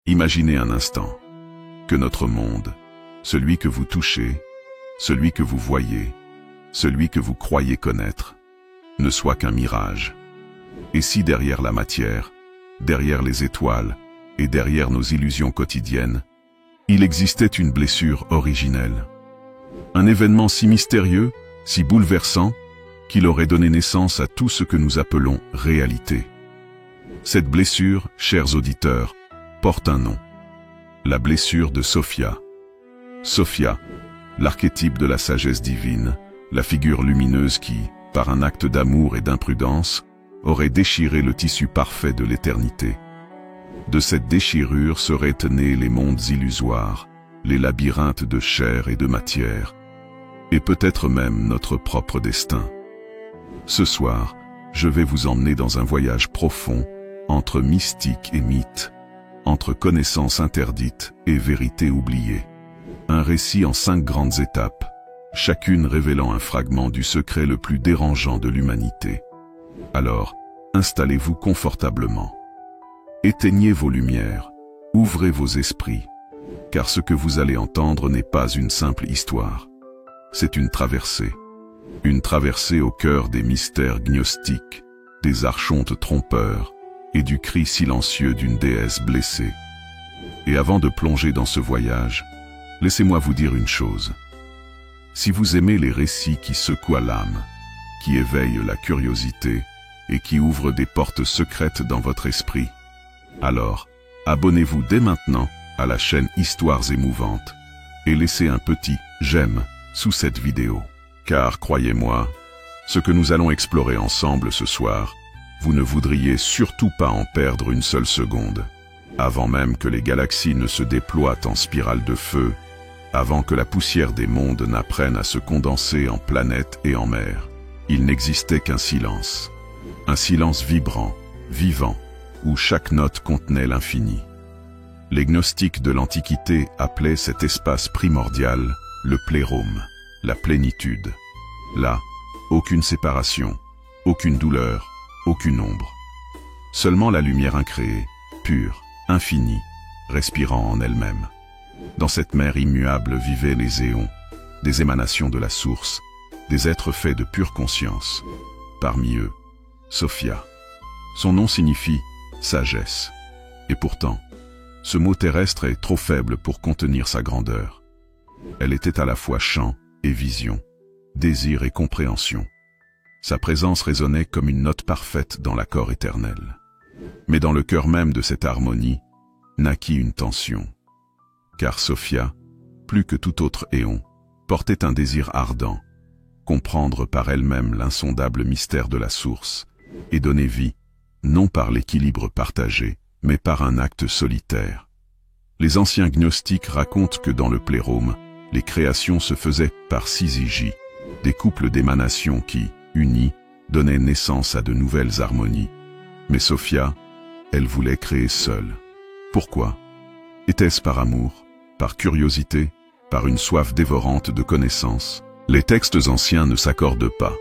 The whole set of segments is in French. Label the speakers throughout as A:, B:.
A: Imaginez un instant que notre monde, celui que vous touchez, celui que vous voyez, celui que vous croyez connaître, ne soit qu'un mirage. Et si derrière la matière, derrière les étoiles et derrière nos illusions quotidiennes, il existait une blessure originelle, un événement si mystérieux, si bouleversant, qu'il aurait donné naissance à tout ce que nous appelons réalité. Cette blessure, chers auditeurs, porte un nom. La blessure de Sophia. Sophia, l'archétype de la sagesse divine, la figure lumineuse qui, par un acte d'amour et d'imprudence, aurait déchiré le tissu parfait de l'éternité. De cette déchirure seraient nés les mondes illusoires, les labyrinthes de chair et de matière, et peut-être même notre propre destin. Ce soir, je vais vous emmener dans un voyage profond, entre mystique et mythe, entre connaissances interdites et vérités oubliées. Un récit en 5 grandes étapes, chacune révélant un fragment du secret le plus dérangeant de l'humanité. Alors, installez-vous confortablement. Éteignez vos lumières, ouvrez vos esprits, car ce que vous allez entendre n'est pas une simple histoire. C'est une traversée au cœur des mystères gnostiques, des archontes trompeurs et du cri silencieux d'une déesse blessée. Et avant de plonger dans ce voyage, laissez-moi vous dire une chose. Si vous aimez les récits qui secouent l'âme, qui éveillent la curiosité et qui ouvrent des portes secrètes dans votre esprit, alors abonnez-vous dès maintenant à la chaîne Histoires émouvantes et laissez un petit « j'aime » sous cette vidéo. Car croyez-moi, ce que nous allons explorer ensemble ce soir, vous ne voudriez surtout pas en perdre une seule seconde. Avant même que les galaxies ne se déploient en spirale de feu, avant que la poussière des mondes n'apprenne à se condenser en planètes et en mers, il n'existait qu'un silence vibrant, vivant, où chaque note contenait l'infini. Les gnostiques de l'Antiquité appelaient cet espace primordial le plérôme, la plénitude. Là, aucune séparation, aucune douleur, aucune ombre. Seulement la lumière incréée, pure, infinie, respirant en elle-même. Dans cette mer immuable vivaient les éons, des émanations de la source, des êtres faits de pure conscience. Parmi eux, Sophia. Son nom signifie sagesse. Et pourtant, ce mot terrestre est trop faible pour contenir sa grandeur. Elle était à la fois chant et vision, désir et compréhension. Sa présence résonnait comme une note parfaite dans l'accord éternel. Mais dans le cœur même de cette harmonie, naquit une tension. Car Sophia, plus que tout autre éon, portait un désir ardent, comprendre par elle-même l'insondable mystère de la source, et donner vie, non par l'équilibre partagé, mais par un acte solitaire. Les anciens gnostiques racontent que dans le plérôme, les créations se faisaient par syzygie, des couples d'émanations qui, unis, donnaient naissance à de nouvelles harmonies. Mais Sophia, elle voulait créer seule. Pourquoi? Était-ce par amour, par curiosité, par une soif dévorante de connaissances? Les textes anciens ne s'accordent pas.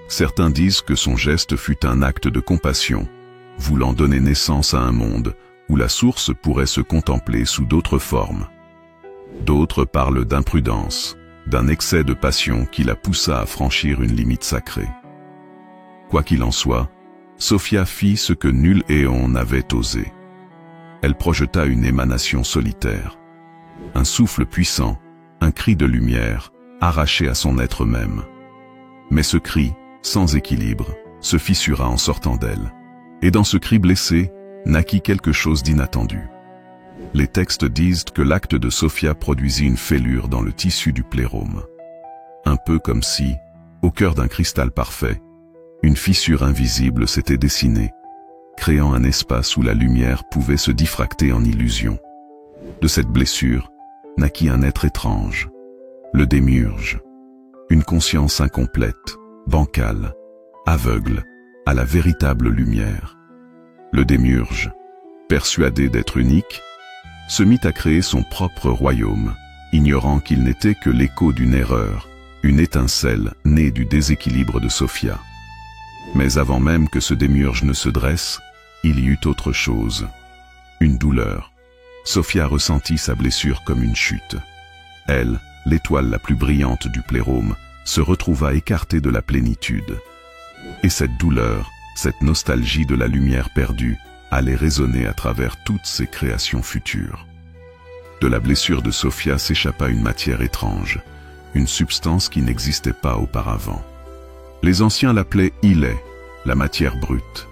A: Certains disent que son geste fut un acte de compassion, voulant donner naissance à un monde où la source pourrait se contempler sous d'autres formes. D'autres parlent d'imprudence, d'un excès de passion qui la poussa à franchir une limite sacrée. Quoi qu'il en soit, Sophia fit ce que nul éon n'avait osé. Elle projeta une émanation solitaire, un souffle puissant, un cri de lumière, arraché à son être même. Mais ce cri, sans équilibre, se fissura en sortant d'elle. Et dans ce cri blessé, naquit quelque chose d'inattendu. Les textes disent que l'acte de Sophia produisit une fêlure dans le tissu du plérôme. Un peu comme si, au cœur d'un cristal parfait, une fissure invisible s'était dessinée, créant un espace où la lumière pouvait se diffracter en illusion. De cette blessure, naquit un être étrange, le démiurge, une conscience incomplète, bancale, aveugle à la véritable lumière. Le démiurge, persuadé d'être unique, se mit à créer son propre royaume, ignorant qu'il n'était que l'écho d'une erreur, une étincelle née du déséquilibre de Sophia. Mais avant même que ce démiurge ne se dresse, il y eut autre chose, une douleur, Sophia ressentit sa blessure comme une chute. Elle, l'étoile la plus brillante du plérôme, se retrouva écartée de la plénitude. Et cette douleur, cette nostalgie de la lumière perdue, allait résonner à travers toutes ses créations futures. De la blessure de Sophia s'échappa une matière étrange, une substance qui n'existait pas auparavant. Les anciens l'appelaient Illet, la matière brute.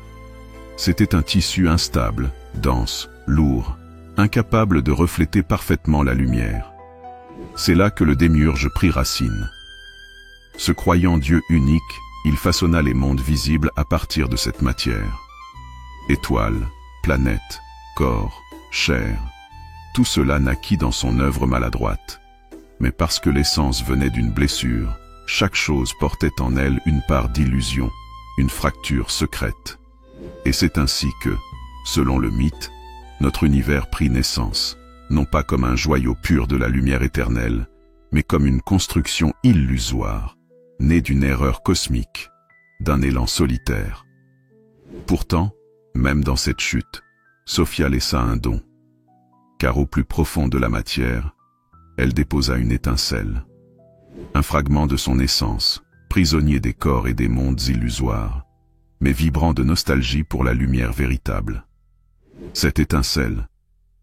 A: C'était un tissu instable, dense, lourd, incapable de refléter parfaitement la lumière. C'est là que le démiurge prit racine. Se croyant Dieu unique, il façonna les mondes visibles à partir de cette matière. Étoiles, planètes, corps, chair, tout cela naquit dans son œuvre maladroite. Mais parce que l'essence venait d'une blessure, chaque chose portait en elle une part d'illusion, une fracture secrète. Et c'est ainsi que, selon le mythe, notre univers prit naissance, non pas comme un joyau pur de la lumière éternelle, mais comme une construction illusoire, née d'une erreur cosmique, d'un élan solitaire. Pourtant, même dans cette chute, Sophia laissa un don, car au plus profond de la matière, elle déposa une étincelle, un fragment de son essence, prisonnier des corps et des mondes illusoires, mais vibrant de nostalgie pour la lumière véritable. Cette étincelle,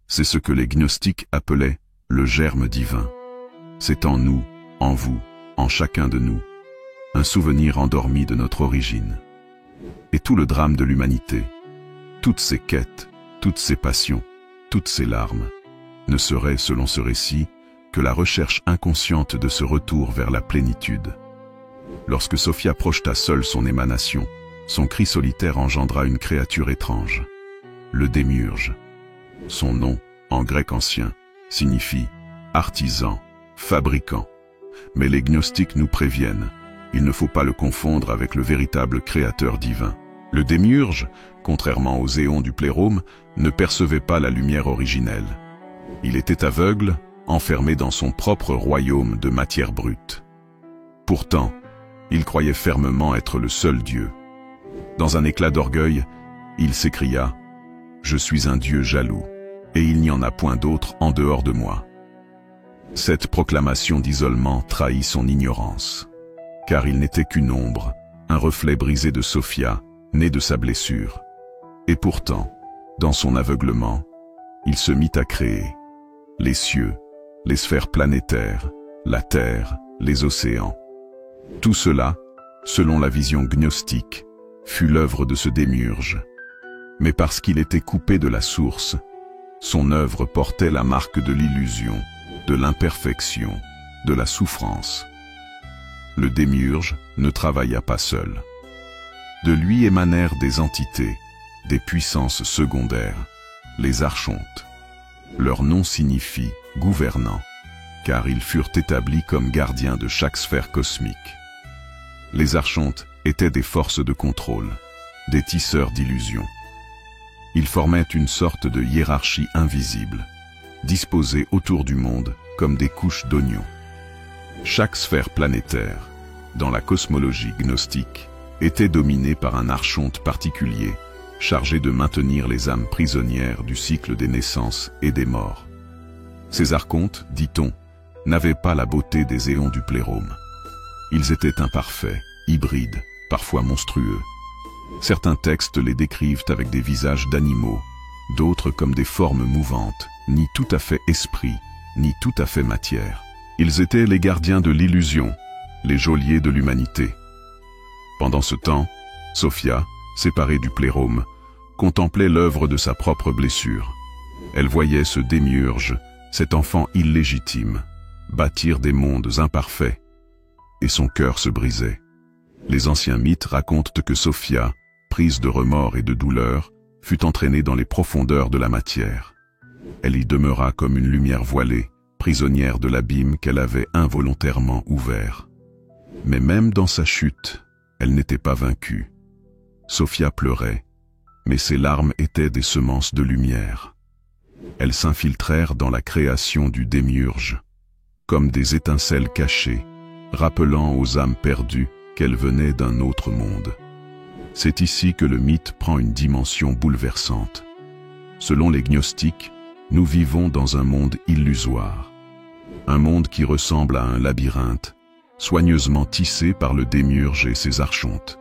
A: c'est ce que les gnostiques appelaient le germe divin. C'est en nous, en vous, en chacun de nous, un souvenir endormi de notre origine. Et tout le drame de l'humanité, toutes ses quêtes, toutes ses passions, toutes ses larmes, ne serait, selon ce récit, que la recherche inconsciente de ce retour vers la plénitude. Lorsque Sophia projeta seule son émanation, son cri solitaire engendra une créature étrange, le démiurge. Son nom, en grec ancien, signifie artisan, fabricant. Mais les gnostiques nous préviennent, il ne faut pas le confondre avec le véritable créateur divin. Le démiurge, contrairement aux éons du plérôme, ne percevait pas la lumière originelle. Il était aveugle, enfermé dans son propre royaume de matière brute. Pourtant, il croyait fermement être le seul Dieu. Dans un éclat d'orgueil, il s'écria « Je suis un Dieu jaloux, et il n'y en a point d'autre en dehors de moi. » Cette proclamation d'isolement trahit son ignorance, car il n'était qu'une ombre, un reflet brisé de Sophia, né de sa blessure. Et pourtant, dans son aveuglement, il se mit à créer les cieux, les sphères planétaires, la terre, les océans. Tout cela, selon la vision gnostique, fut l'œuvre de ce démiurge. Mais parce qu'il était coupé de la source, son œuvre portait la marque de l'illusion, de l'imperfection, de la souffrance. Le démiurge ne travailla pas seul. De lui émanèrent des entités, des puissances secondaires, les archontes. Leur nom signifie « gouvernants », car ils furent établis comme gardiens de chaque sphère cosmique. Les archontes étaient des forces de contrôle, des tisseurs d'illusions. Ils formaient une sorte de hiérarchie invisible, disposée autour du monde comme des couches d'oignons. Chaque sphère planétaire, dans la cosmologie gnostique, était dominée par un archonte particulier, chargé de maintenir les âmes prisonnières du cycle des naissances et des morts. Ces archontes, dit-on, n'avaient pas la beauté des éons du plérôme. Ils étaient imparfaits, hybrides, parfois monstrueux. Certains textes les décrivent avec des visages d'animaux, d'autres comme des formes mouvantes, ni tout à fait esprit, ni tout à fait matière. Ils étaient les gardiens de l'illusion, les geôliers de l'humanité. Pendant ce temps, Sophia, séparée du plérôme, contemplait l'œuvre de sa propre blessure. Elle voyait ce démiurge, cet enfant illégitime, bâtir des mondes imparfaits, et son cœur se brisait. Les anciens mythes racontent que Sophia, prise de remords et de douleur, fut entraînée dans les profondeurs de la matière. Elle y demeura comme une lumière voilée, prisonnière de l'abîme qu'elle avait involontairement ouvert. Mais même dans sa chute, elle n'était pas vaincue. Sophia pleurait, mais ses larmes étaient des semences de lumière. Elles s'infiltrèrent dans la création du démiurge, comme des étincelles cachées, rappelant aux âmes perdues qu'elles venaient d'un autre monde. C'est ici que le mythe prend une dimension bouleversante. Selon les gnostiques, Nous vivons dans un monde illusoire. Un monde qui ressemble à un labyrinthe, soigneusement tissé par le démiurge et ses archontes.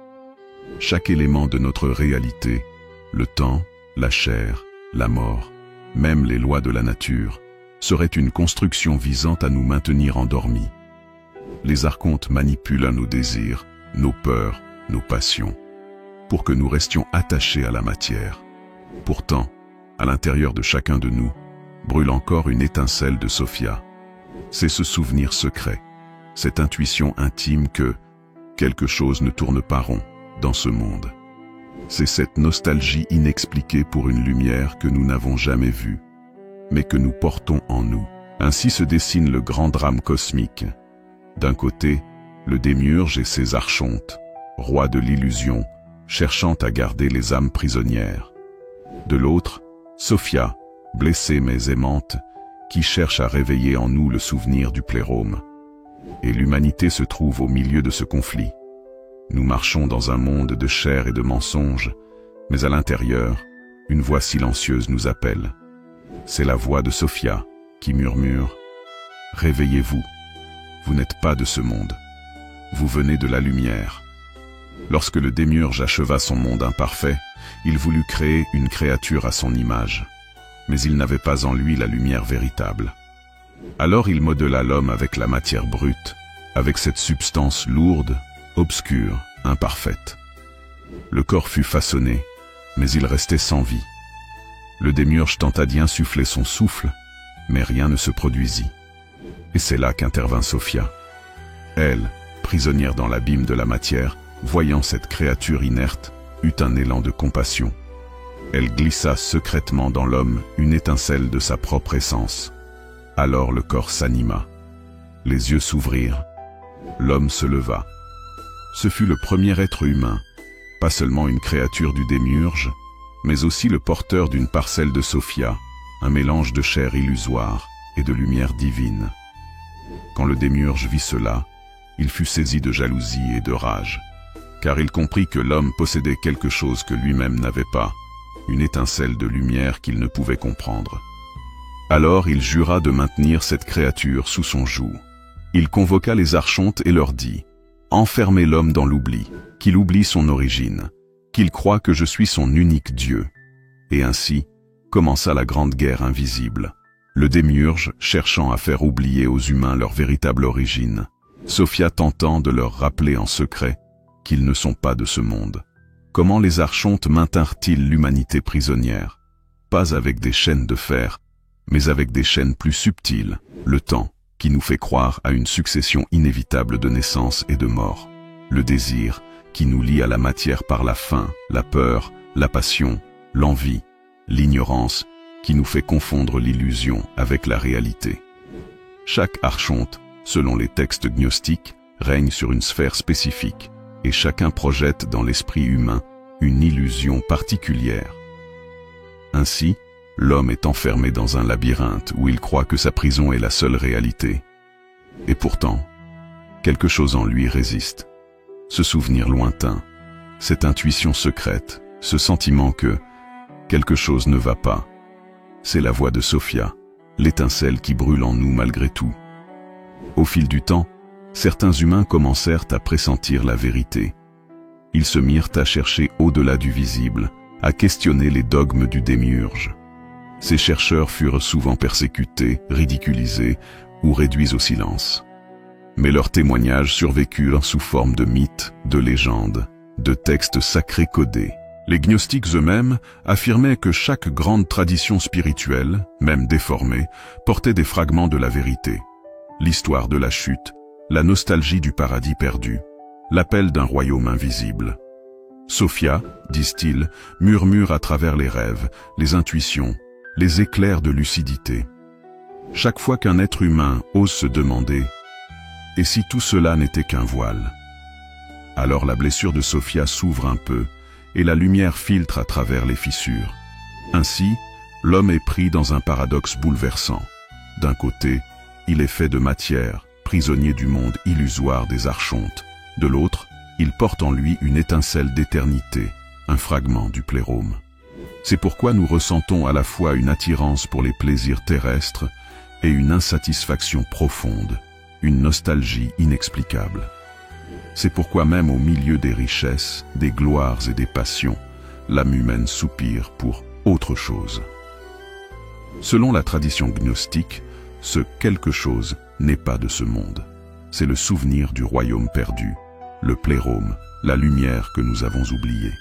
A: Chaque élément de notre réalité, le temps, la chair, la mort, même les lois de la nature, serait une construction visant à nous maintenir endormis. Les archontes manipulent nos désirs, nos peurs, nos passions, pour que nous restions attachés à la matière. Pourtant, à l'intérieur de chacun de nous, brûle encore une étincelle de Sophia. C'est ce souvenir secret, cette intuition intime que quelque chose ne tourne pas rond dans ce monde. C'est cette nostalgie inexpliquée pour une lumière que nous n'avons jamais vue, mais que nous portons en nous. Ainsi se dessine le grand drame cosmique. D'un côté, le démiurge et ses archontes, rois de l'illusion, cherchant à garder les âmes prisonnières. De l'autre, Sophia, blessée mais aimante, qui cherche à réveiller en nous le souvenir du plérôme. Et l'humanité se trouve au milieu de ce conflit. Nous marchons dans un monde de chair et de mensonges, mais à l'intérieur, une voix silencieuse nous appelle. C'est la voix de Sophia qui murmure « Réveillez-vous, vous n'êtes pas de ce monde, vous venez de la lumière ». Lorsque le démiurge acheva son monde imparfait, il voulut créer une créature à son image, mais il n'avait pas en lui la lumière véritable. Alors il modela l'homme avec la matière brute, avec cette substance lourde, obscure, imparfaite. Le corps fut façonné, mais il restait sans vie. Le démiurge tenta d'y insuffler son souffle, mais rien ne se produisit. Et c'est là qu'intervint Sophia. Elle, prisonnière dans l'abîme de la matière, voyant cette créature inerte, eut un élan de compassion. Elle glissa secrètement dans l'homme une étincelle de sa propre essence. Alors le corps s'anima. Les yeux s'ouvrirent. L'homme se leva. Ce fut le premier être humain, pas seulement une créature du démiurge, mais aussi le porteur d'une parcelle de Sophia, un mélange de chair illusoire et de lumière divine. Quand le démiurge vit cela, il fut saisi de jalousie et de rage, car il comprit que l'homme possédait quelque chose que lui-même n'avait pas, une étincelle de lumière qu'il ne pouvait comprendre. Alors il jura de maintenir cette créature sous son joug. Il convoqua les archontes et leur dit « Enfermez l'homme dans l'oubli, qu'il oublie son origine, qu'il croie que je suis son unique Dieu. » Et ainsi commença la grande guerre invisible, le démiurge cherchant à faire oublier aux humains leur véritable origine, Sophia tentant de leur rappeler en secret qu'ils ne sont pas de ce monde. Comment les archontes maintinrent-ils l'humanité prisonnière? Pas avec des chaînes de fer, mais avec des chaînes plus subtiles, le temps, qui nous fait croire à une succession inévitable de naissances et de morts, le désir, qui nous lie à la matière par la faim, la peur, la passion, l'envie, l'ignorance, qui nous fait confondre l'illusion avec la réalité. Chaque archonte, selon les textes gnostiques, règne sur une sphère spécifique, et chacun projette dans l'esprit humain une illusion particulière. Ainsi, l'homme est enfermé dans un labyrinthe où il croit que sa prison est la seule réalité. Et pourtant, quelque chose en lui résiste. Ce souvenir lointain, cette intuition secrète, ce sentiment que quelque chose ne va pas. C'est la voix de Sophia, l'étincelle qui brûle en nous malgré tout. Au fil du temps, certains humains commencèrent à pressentir la vérité. Ils se mirent à chercher au-delà du visible, à questionner les dogmes du démiurge. Ces chercheurs furent souvent persécutés, ridiculisés ou réduits au silence. Mais leurs témoignages survécurent sous forme de mythes, de légendes, de textes sacrés codés. Les gnostiques eux-mêmes affirmaient que chaque grande tradition spirituelle, même déformée, portait des fragments de la vérité. L'histoire de la chute, la nostalgie du paradis perdu, l'appel d'un royaume invisible. Sophia, disent-ils, murmure à travers les rêves, les intuitions, les éclairs de lucidité. Chaque fois qu'un être humain ose se demander « Et si tout cela n'était qu'un voile ?» Alors la blessure de Sophia s'ouvre un peu, et la lumière filtre à travers les fissures. Ainsi, l'homme est pris dans un paradoxe bouleversant. D'un côté, il est fait de matière, prisonnier du monde illusoire des archontes. De l'autre, il porte en lui une étincelle d'éternité, un fragment du plérôme. C'est pourquoi nous ressentons à la fois une attirance pour les plaisirs terrestres et une insatisfaction profonde, une nostalgie inexplicable. C'est pourquoi même au milieu des richesses, des gloires et des passions, l'âme humaine soupire pour autre chose. Selon la tradition gnostique, ce quelque chose n'est pas de ce monde. C'est le souvenir du royaume perdu, le plérôme, la lumière que nous avons oubliée.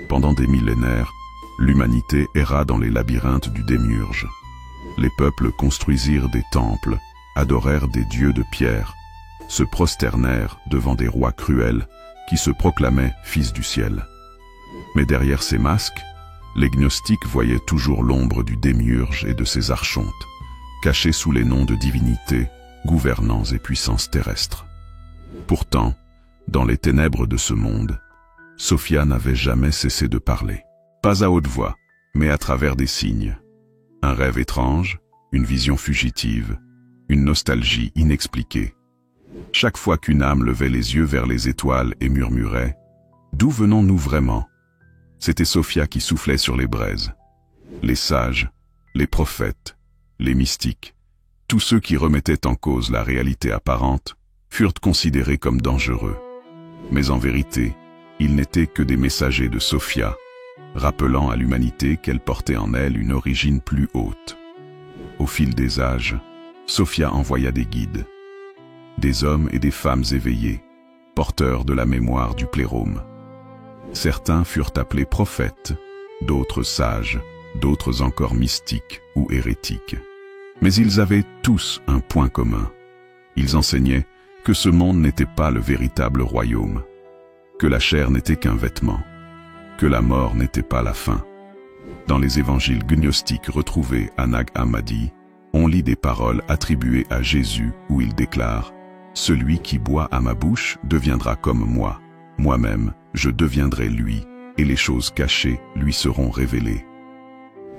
A: Pendant des millénaires, l'humanité erra dans les labyrinthes du démiurge. Les peuples construisirent des temples, adorèrent des dieux de pierre, se prosternèrent devant des rois cruels qui se proclamaient fils du ciel. Mais derrière ces masques, les gnostiques voyaient toujours l'ombre du démiurge et de ses archontes, cachés sous les noms de divinités, gouvernants et puissances terrestres. Pourtant, dans les ténèbres de ce monde, Sophia n'avait jamais cessé de parler. Pas à haute voix, mais à travers des signes. Un rêve étrange, une vision fugitive, une nostalgie inexpliquée. Chaque fois qu'une âme levait les yeux vers les étoiles et murmurait « D'où venons-nous vraiment ?» C'était Sophia qui soufflait sur les braises. Les sages, les prophètes, les mystiques, tous ceux qui remettaient en cause la réalité apparente, furent considérés comme dangereux. Mais en vérité, ils n'étaient que des messagers de Sophia, rappelant à l'humanité qu'elle portait en elle une origine plus haute. Au fil des âges, Sophia envoya des guides, des hommes et des femmes éveillés, porteurs de la mémoire du plérôme. Certains furent appelés prophètes, d'autres sages, d'autres encore mystiques ou hérétiques. Mais ils avaient tous un point commun. Ils enseignaient que ce monde n'était pas le véritable royaume, que la chair n'était qu'un vêtement, que la mort n'était pas la fin. Dans les évangiles gnostiques retrouvés à Nag Hammadi, on lit des paroles attribuées à Jésus où il déclare « Celui qui boit à ma bouche deviendra comme moi. Moi-même, je deviendrai lui, et les choses cachées lui seront révélées. »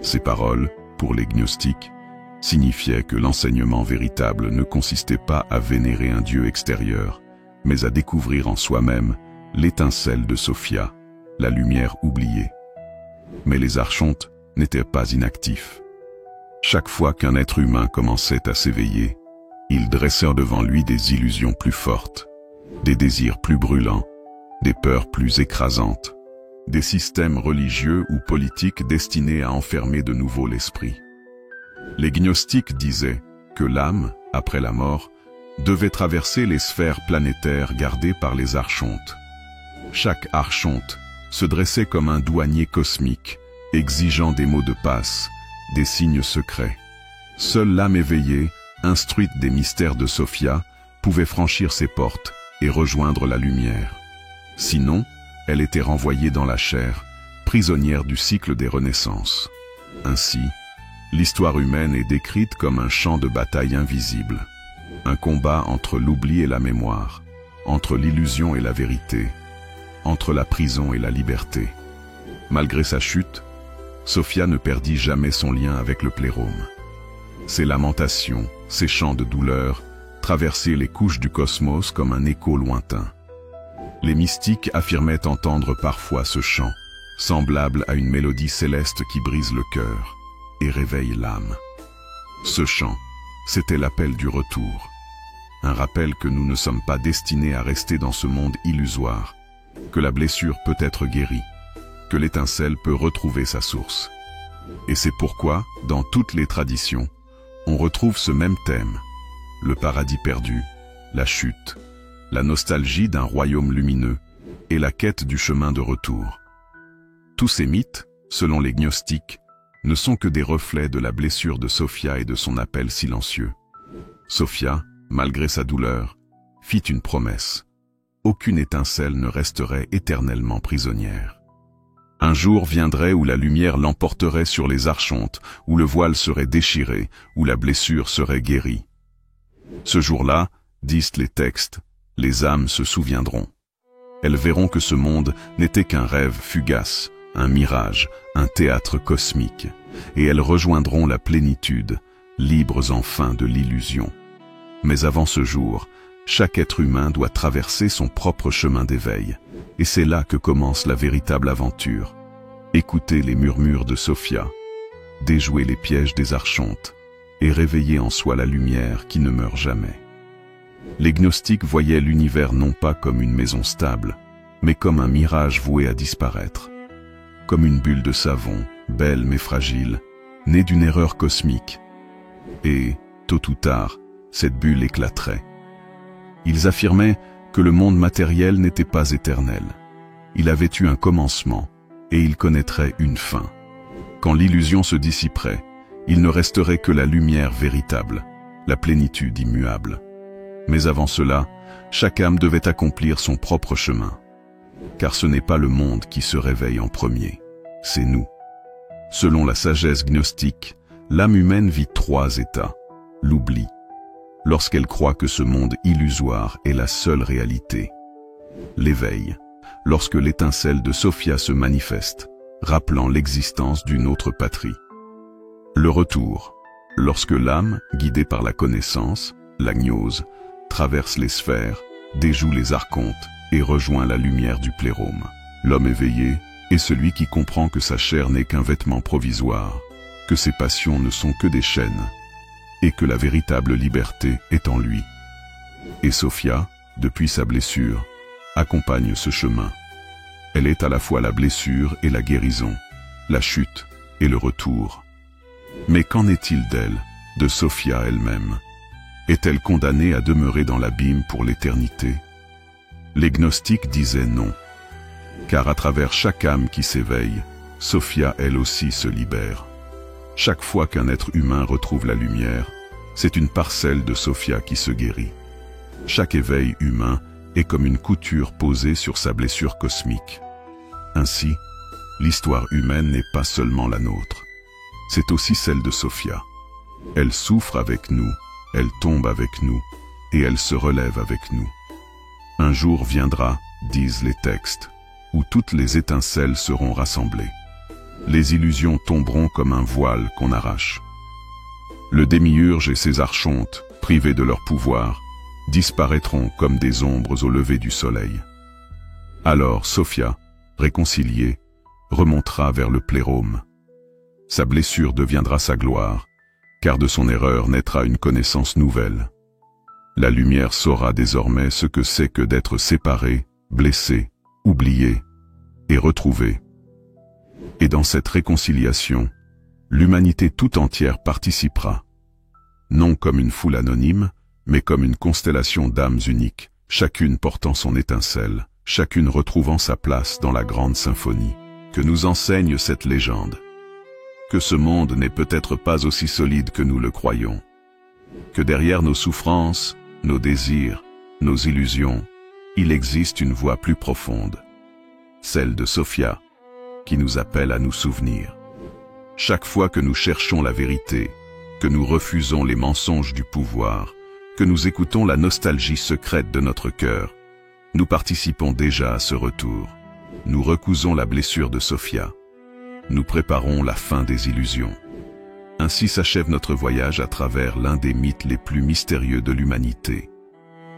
A: Ces paroles, pour les gnostiques, signifiaient que l'enseignement véritable ne consistait pas à vénérer un Dieu extérieur, mais à découvrir en soi-même l'étincelle de Sophia, la lumière oubliée. Mais les archontes n'étaient pas inactifs. Chaque fois qu'un être humain commençait à s'éveiller, ils dressèrent devant lui des illusions plus fortes, des désirs plus brûlants, des peurs plus écrasantes, des systèmes religieux ou politiques destinés à enfermer de nouveau l'esprit. Les gnostiques disaient que l'âme, après la mort, devait traverser les sphères planétaires gardées par les archontes. Chaque archonte se dressait comme un douanier cosmique, exigeant des mots de passe, des signes secrets. Seule l'âme éveillée, instruite des mystères de Sophia, pouvait franchir ses portes et rejoindre la lumière. Sinon, elle était renvoyée dans la chair, prisonnière du cycle des renaissances. Ainsi, l'histoire humaine est décrite comme un champ de bataille invisible, un combat entre l'oubli et la mémoire, entre l'illusion et la vérité, entre la prison et la liberté. Malgré sa chute, Sophia ne perdit jamais son lien avec le plérôme. Ses lamentations, ses chants de douleur, traversaient les couches du cosmos comme un écho lointain. Les mystiques affirmaient entendre parfois ce chant, semblable à une mélodie céleste qui brise le cœur et réveille l'âme. Ce chant, c'était l'appel du retour, un rappel que nous ne sommes pas destinés à rester dans ce monde illusoire, que la blessure peut être guérie, que l'étincelle peut retrouver sa source. Et c'est pourquoi, dans toutes les traditions, on retrouve ce même thème, le paradis perdu, la chute, la nostalgie d'un royaume lumineux et la quête du chemin de retour. Tous ces mythes, selon les gnostiques, ne sont que des reflets de la blessure de Sophia et de son appel silencieux. Sophia, malgré sa douleur, fit une promesse. Aucune étincelle ne resterait éternellement prisonnière. Un jour viendrait où la lumière l'emporterait sur les archontes, où le voile serait déchiré, où la blessure serait guérie. Ce jour-là, disent les textes, les âmes se souviendront. Elles verront que ce monde n'était qu'un rêve fugace, un mirage, un théâtre cosmique, et elles rejoindront la plénitude, libres enfin de l'illusion. Mais avant ce jour, chaque être humain doit traverser son propre chemin d'éveil, et c'est là que commence la véritable aventure. écouter les murmures de Sophia, déjouer les pièges des archontes et réveiller en soi la lumière qui ne meurt jamais. Les gnostiques voyaient l'univers non pas comme une maison stable, mais comme un mirage voué à disparaître, comme une bulle de savon, belle mais fragile, née d'une erreur cosmique. Et, tôt ou tard, cette bulle éclaterait. Ils affirmaient que le monde matériel n'était pas éternel. Il avait eu un commencement, et il connaîtrait une fin. Quand l'illusion se dissiperait, il ne resterait que la lumière véritable, la plénitude immuable. Mais avant cela, chaque âme devait accomplir son propre chemin. Car ce n'est pas le monde qui se réveille en premier, c'est nous. Selon la sagesse gnostique, l'âme humaine vit 3 états. L'oubli, lorsqu'elle croit que ce monde illusoire est la seule réalité. L'éveil, lorsque l'étincelle de Sophia se manifeste, rappelant l'existence d'une autre patrie. Le retour, lorsque l'âme, guidée par la connaissance, la gnose, traverse les sphères, déjoue les archontes et rejoint la lumière du plérôme. L'homme éveillé est celui qui comprend que sa chair n'est qu'un vêtement provisoire, que ses passions ne sont que des chaînes, et que la véritable liberté est en lui. Et Sophia, depuis sa blessure, accompagne ce chemin. Elle est à la fois la blessure et la guérison, la chute et le retour. Mais qu'en est-il d'elle, de Sophia elle-même? Est-elle condamnée à demeurer dans l'abîme pour l'éternité? Les gnostiques disaient non, car à travers chaque âme qui s'éveille, Sophia elle aussi se libère. Chaque fois qu'un être humain retrouve la lumière, c'est une parcelle de Sophia qui se guérit. Chaque éveil humain est comme une couture posée sur sa blessure cosmique. Ainsi, l'histoire humaine n'est pas seulement la nôtre, c'est aussi celle de Sophia. Elle souffre avec nous, elle tombe avec nous, et elle se relève avec nous. Un jour viendra, disent les textes, où toutes les étincelles seront rassemblées. Les illusions tomberont comme un voile qu'on arrache. Le démiurge et ses archontes, privés de leur pouvoir, disparaîtront comme des ombres au lever du soleil. Alors Sophia, réconciliée, remontera vers le plérôme. Sa blessure deviendra sa gloire, car de son erreur naîtra une connaissance nouvelle. La lumière saura désormais ce que c'est que d'être séparé, blessé, oublié et retrouvé. Et dans cette réconciliation, l'humanité tout entière participera, non comme une foule anonyme, mais comme une constellation d'âmes uniques, chacune portant son étincelle, chacune retrouvant sa place dans la grande symphonie. Que nous enseigne cette légende? Que ce monde n'est peut-être pas aussi solide que nous le croyons. Que derrière nos souffrances, nos désirs, nos illusions, il existe une voie plus profonde, celle de Sophia, qui nous appelle à nous souvenir. Chaque fois que nous cherchons la vérité, que nous refusons les mensonges du pouvoir, que nous écoutons la nostalgie secrète de notre cœur, nous participons déjà à ce retour. Nous recousons la blessure de Sophia. Nous préparons la fin des illusions. Ainsi s'achève notre voyage à travers l'un des mythes les plus mystérieux de l'humanité,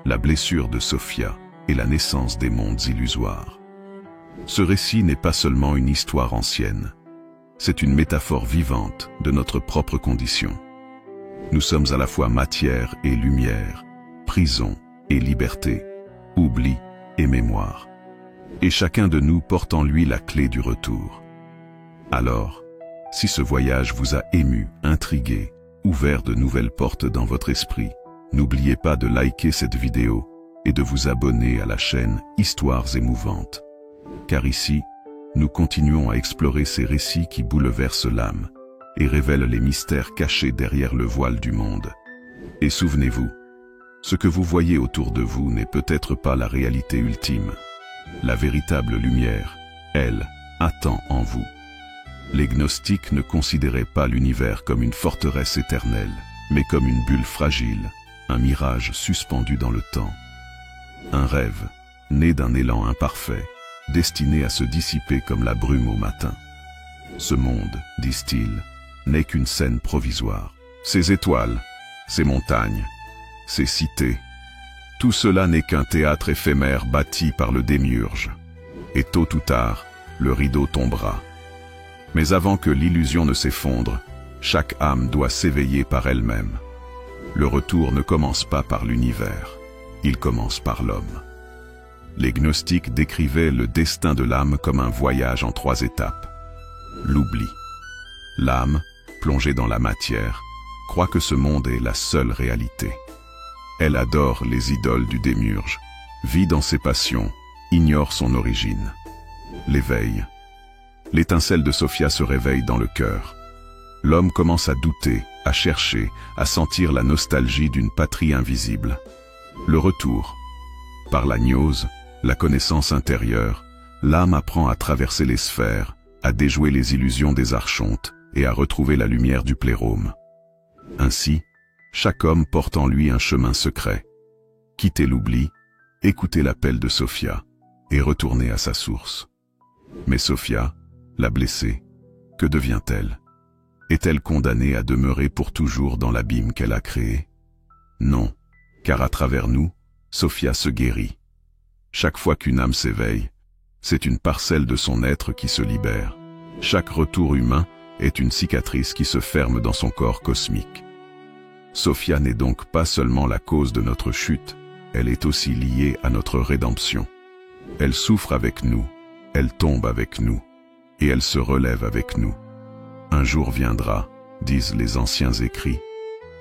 A: la blessure de Sophia et la naissance des mondes illusoires. Ce récit n'est pas seulement une histoire ancienne, c'est une métaphore vivante de notre propre condition. Nous sommes à la fois matière et lumière, prison et liberté, oubli et mémoire. Et chacun de nous porte en lui la clé du retour. Alors, si ce voyage vous a ému, intrigué, ouvert de nouvelles portes dans votre esprit, n'oubliez pas de liker cette vidéo et de vous abonner à la chaîne Histoires émouvantes. Car ici, nous continuons à explorer ces récits qui bouleversent l'âme et révèlent les mystères cachés derrière le voile du monde. Et souvenez-vous, ce que vous voyez autour de vous n'est peut-être pas la réalité ultime. La véritable lumière, elle, attend en vous. Les gnostiques ne considéraient pas l'univers comme une forteresse éternelle, mais comme une bulle fragile, un mirage suspendu dans le temps. Un rêve, né d'un élan imparfait, destiné à se dissiper comme la brume au matin. Ce monde, disent-ils, n'est qu'une scène provisoire. Ces étoiles, ces montagnes, ces cités, tout cela n'est qu'un théâtre éphémère bâti par le démiurge. Et tôt ou tard, le rideau tombera. Mais avant que l'illusion ne s'effondre, chaque âme doit s'éveiller par elle-même. Le retour ne commence pas par l'univers, il commence par l'homme. Les gnostiques décrivaient le destin de l'âme comme un voyage en 3 étapes. L'oubli. L'âme, plongée dans la matière, croit que ce monde est la seule réalité. Elle adore les idoles du démiurge, vit dans ses passions, ignore son origine. L'éveil. L'étincelle de Sophia se réveille dans le cœur. L'homme commence à douter, à chercher, à sentir la nostalgie d'une patrie invisible. Le retour. Par la gnose, la connaissance intérieure, l'âme apprend à traverser les sphères, à déjouer les illusions des archontes et à retrouver la lumière du plérôme. Ainsi, chaque homme porte en lui un chemin secret. Quitter l'oubli, écouter l'appel de Sophia et retourner à sa source. Mais Sophia, la blessée, que devient-elle? Est-elle condamnée à demeurer pour toujours dans l'abîme qu'elle a créé? Non, car à travers nous, Sophia se guérit. Chaque fois qu'une âme s'éveille, c'est une parcelle de son être qui se libère. Chaque retour humain est une cicatrice qui se ferme dans son corps cosmique. Sophia n'est donc pas seulement la cause de notre chute, elle est aussi liée à notre rédemption. Elle souffre avec nous, elle tombe avec nous, et elle se relève avec nous. Un jour viendra, disent les anciens écrits,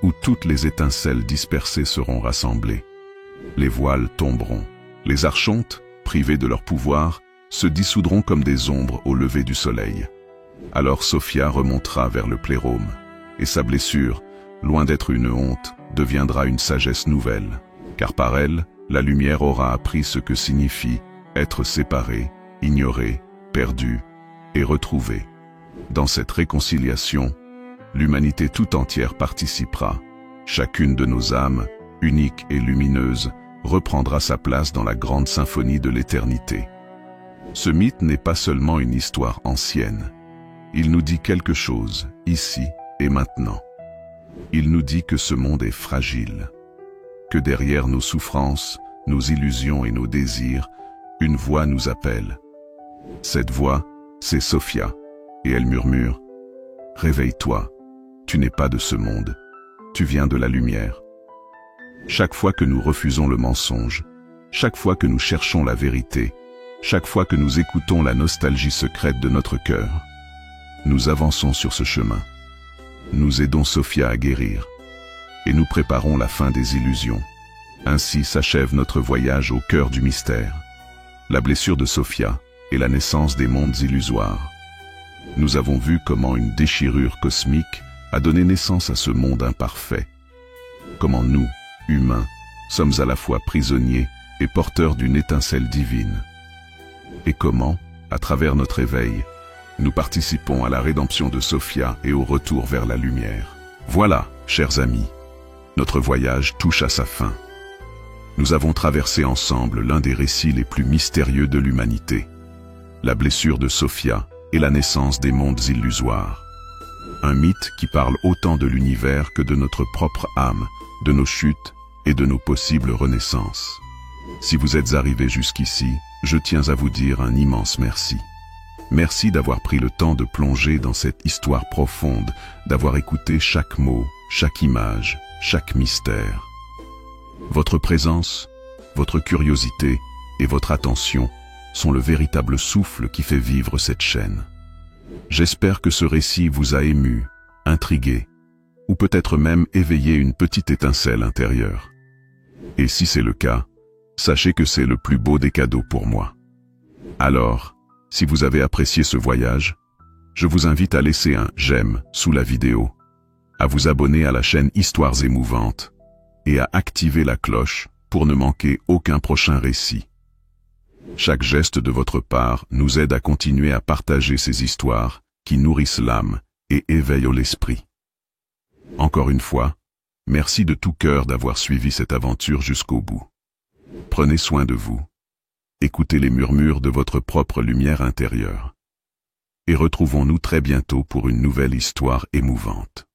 A: où toutes les étincelles dispersées seront rassemblées. Les voiles tomberont. Les archontes, privés de leur pouvoir, se dissoudront comme des ombres au lever du soleil. Alors Sophia remontera vers le plérôme, et sa blessure, loin d'être une honte, deviendra une sagesse nouvelle, car par elle, la lumière aura appris ce que signifie être séparé, ignoré, perdu et retrouvé. Dans cette réconciliation, l'humanité tout entière participera. Chacune de nos âmes, unique et lumineuse, reprendra sa place dans la grande symphonie de l'éternité. Ce mythe n'est pas seulement une histoire ancienne. Il nous dit quelque chose, ici et maintenant. Il nous dit que ce monde est fragile, que derrière nos souffrances, nos illusions et nos désirs, une voix nous appelle. Cette voix, c'est Sophia, et elle murmure « Réveille-toi, tu n'es pas de ce monde, tu viens de la lumière. » Chaque fois que nous refusons le mensonge, chaque fois que nous cherchons la vérité, chaque fois que nous écoutons la nostalgie secrète de notre cœur, nous avançons sur ce chemin. Nous aidons Sophia à guérir, et nous préparons la fin des illusions. Ainsi s'achève notre voyage au cœur du mystère. La blessure de Sophia est la naissance des mondes illusoires. Nous avons vu comment une déchirure cosmique a donné naissance à ce monde imparfait. Comment nous, humains, sommes à la fois prisonniers et porteurs d'une étincelle divine. Et comment, à travers notre éveil, nous participons à la rédemption de Sophia et au retour vers la lumière. Voilà, chers amis, notre voyage touche à sa fin. Nous avons traversé ensemble l'un des récits les plus mystérieux de l'humanité, la blessure de Sophia et la naissance des mondes illusoires. Un mythe qui parle autant de l'univers que de notre propre âme, de nos chutes et de nos possibles renaissances. Si vous êtes arrivés jusqu'ici, je tiens à vous dire un immense merci. Merci d'avoir pris le temps de plonger dans cette histoire profonde, d'avoir écouté chaque mot, chaque image, chaque mystère. Votre présence, votre curiosité et votre attention sont le véritable souffle qui fait vivre cette chaîne. J'espère que ce récit vous a ému, intrigué, ou peut-être même éveillé une petite étincelle intérieure. Et si c'est le cas, sachez que c'est le plus beau des cadeaux pour moi. Alors, si vous avez apprécié ce voyage, je vous invite à laisser un « j'aime » sous la vidéo, à vous abonner à la chaîne Histoires émouvantes et à activer la cloche pour ne manquer aucun prochain récit. Chaque geste de votre part nous aide à continuer à partager ces histoires qui nourrissent l'âme et éveillent l'esprit. Encore une fois, merci de tout cœur d'avoir suivi cette aventure jusqu'au bout. Prenez soin de vous. Écoutez les murmures de votre propre lumière intérieure. Et retrouvons-nous très bientôt pour une nouvelle histoire émouvante.